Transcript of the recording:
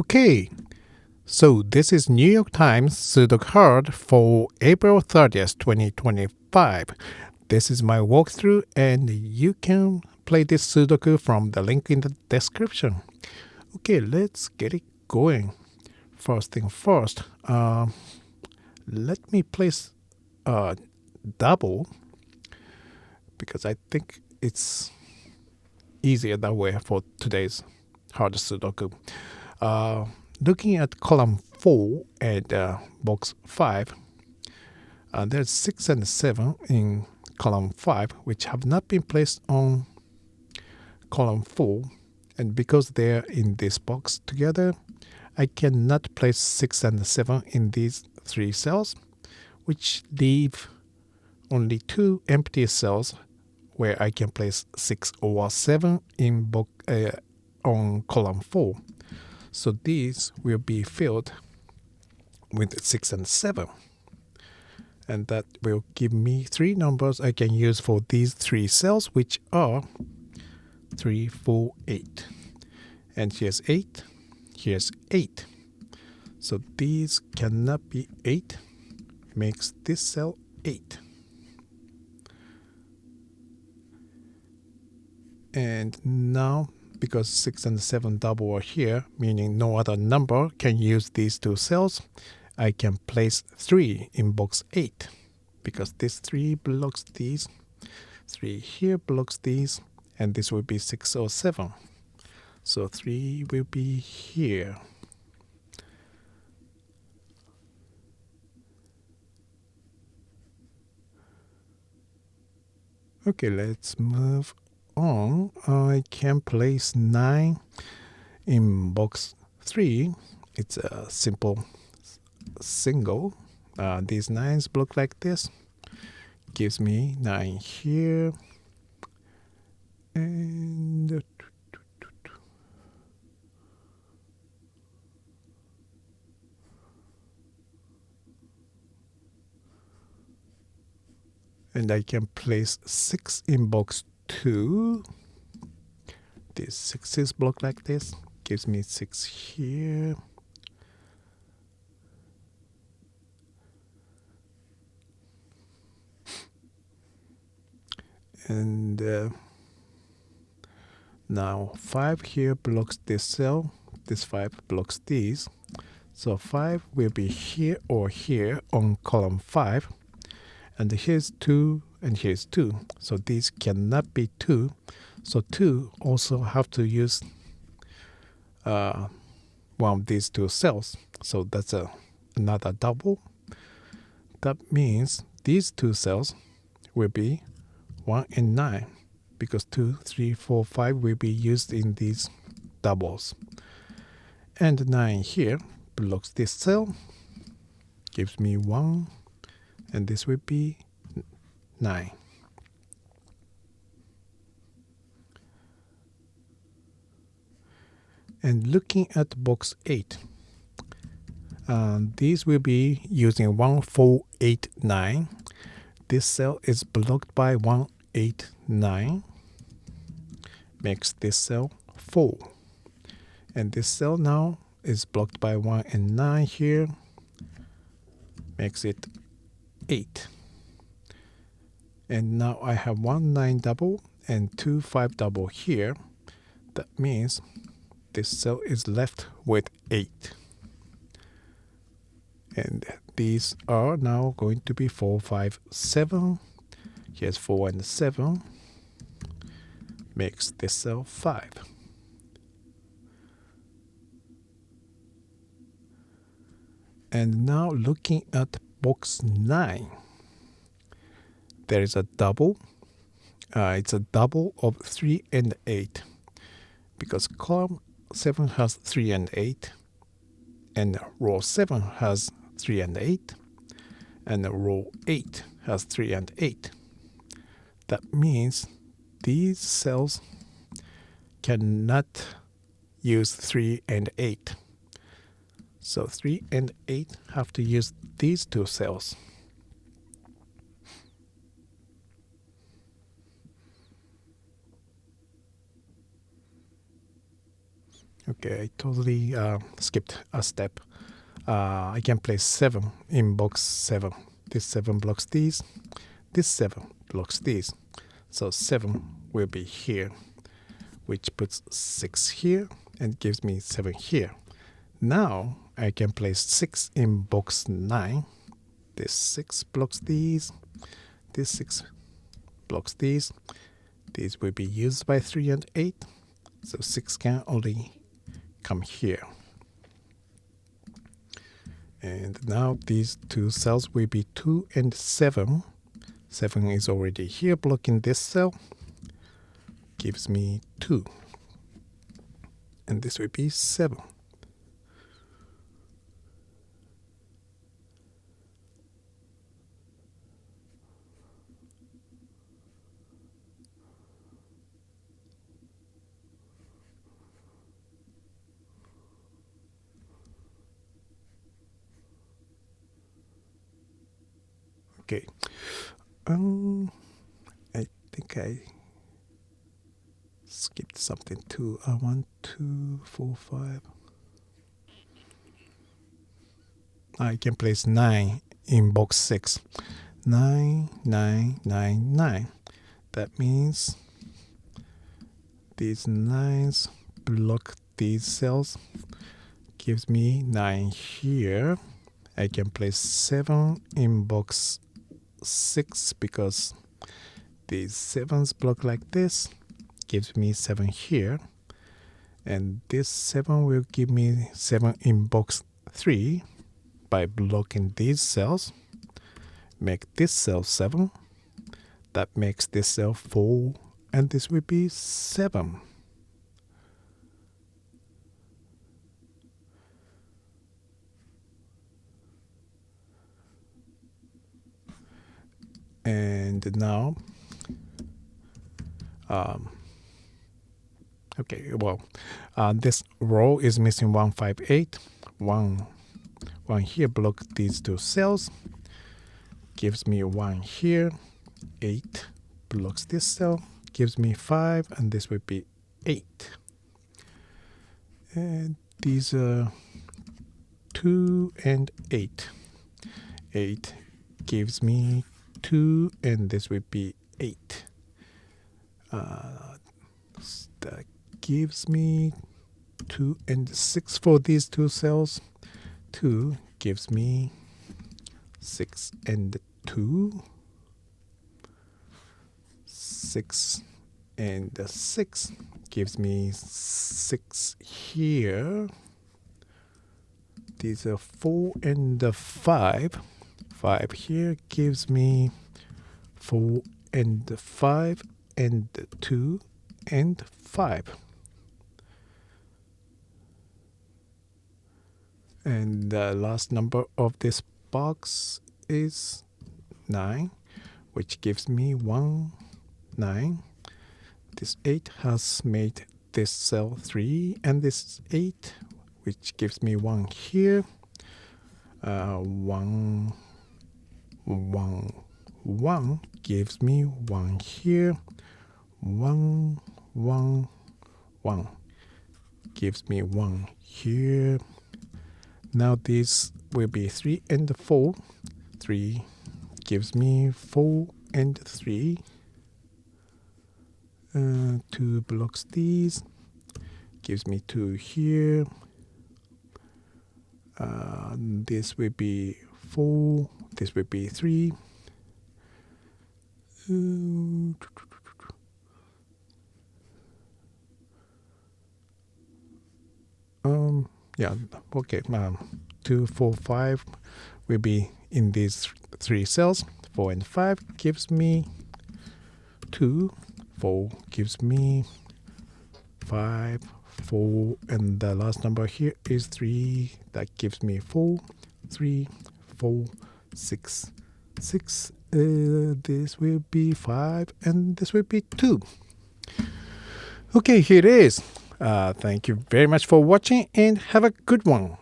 Okay, so this is New York Times Sudoku Hard for April 30th, 2025. This is my walkthrough, and you can play this Sudoku from the link in the description. Okay, let's get it going. First thing first, let me place a double because I think it's easier that way for today's hard Sudoku. Looking at column 4 and box 5, there's 6 and 7 in column 5, which have not been placed on column 4. And because they're in this box together, I cannot place 6 and 7 in these 3 cells, which leave only 2 empty cells where I can place 6 or 7 in on column 4. So these will be filled with 6 and 7. And that will give me 3 numbers I can use for these 3 cells, which are 3, 4, 8. And here's 8, here's 8. So these cannot be 8, makes this cell 8. And now, because 6 and 7 double are here, meaning no other number can use these 2 cells, I can place 3 in box 8. Because this 3 blocks these, 3 here blocks these, and this will be 6 or 7. So 3 will be here. Okay, let's move on. I can place 9 in box 3. It's a simple single. These 9s block like this. Gives me 9 here. And I can place 6 in box 2. These 6s block like this. Gives me 6 here. And now 5 here blocks this cell. This 5 blocks these. So 5 will be here or here on column 5. And here's 2 and here's 2. So these cannot be 2. So 2 also have to use one of these 2 cells. So that's another double. That means these 2 cells will be 1 and 9. Because 2, 3, 4, 5 will be used in these doubles. And 9 here blocks this cell. Gives me 1. And this will be 9. And looking at box 8, these will be using 1, 4, 8, 9. This cell is blocked by 1, 8, 9. Makes this cell 4. And this cell now is blocked by 1 and 9 here. Makes it 8. And now I have 1 9 double and 2 5 double here. That means this cell is left with 8. And these are now going to be 4 5 7. Here's 4 and 7. Makes this cell 5. And now looking at box 9, there is a double. It's a double of 3 and 8. Because column 7 has 3 and 8. And row 7 has 3 and 8. And row 8 has 3 and 8. That means these cells cannot use 3 and 8. So 3 and 8 have to use these 2 cells. Okay, I totally skipped a step. I can place 7 in box 7. This 7 blocks these. This 7 blocks these. So 7 will be here, which puts 6 here and gives me 7 here. Now I can place 6 in box 9. This 6 blocks these. This 6 blocks these. These will be used by 3 and 8. So 6 can only come here. And now these two cells will be 2 and 7. 7 is already here blocking this cell. Gives me 2. And this will be 7. Okay. I think I skipped something too. 1, 2, 4, 5. I can place 9 in box 6. 9, 9, 9, 9. That means these 9s block these cells. Gives me 9 here. I can place 7 in box 6 because these 7s block like this. Gives me 7 here. And this 7 will give me 7 in box 3 by blocking these cells. Make this cell 7. That makes this cell 4. And this will be 7. And now, okay, well, this row is missing 1, 5, 8. 1 here block these two cells. Gives me 1 here. 8 blocks this cell. Gives me 5, and this will be 8. And these are 2 and 8. 8 gives me 2, and this will be 8. That gives me 2 and 6 for these two cells. 2 gives me 6 and 2. 6 and 6 gives me 6 here. These are 4 and 5. 5 here gives me 4 and 5 and 2 and 5. And the last number of this box is 9, which gives me 1, 9. This 8 has made this cell 3, and this 8, which gives me 1 here. 1, 1, 1 gives me 1 here. 1, 1, 1 gives me 1 here. Now this will be 3 and 4. 3 gives me 4 and 3. 2 blocks these. Gives me 2 here. This will be 4. This will be 3. Yeah, okay. 2, 4, 5 will be in these 3 cells. 4 and 5 gives me 2. 4 gives me 5, 4, and the last number here is 3. That gives me 4, 3, 4, 6, 6. This will be 5, and this will be 2. Okay, here it is. Thank you very much for watching, and have a good one.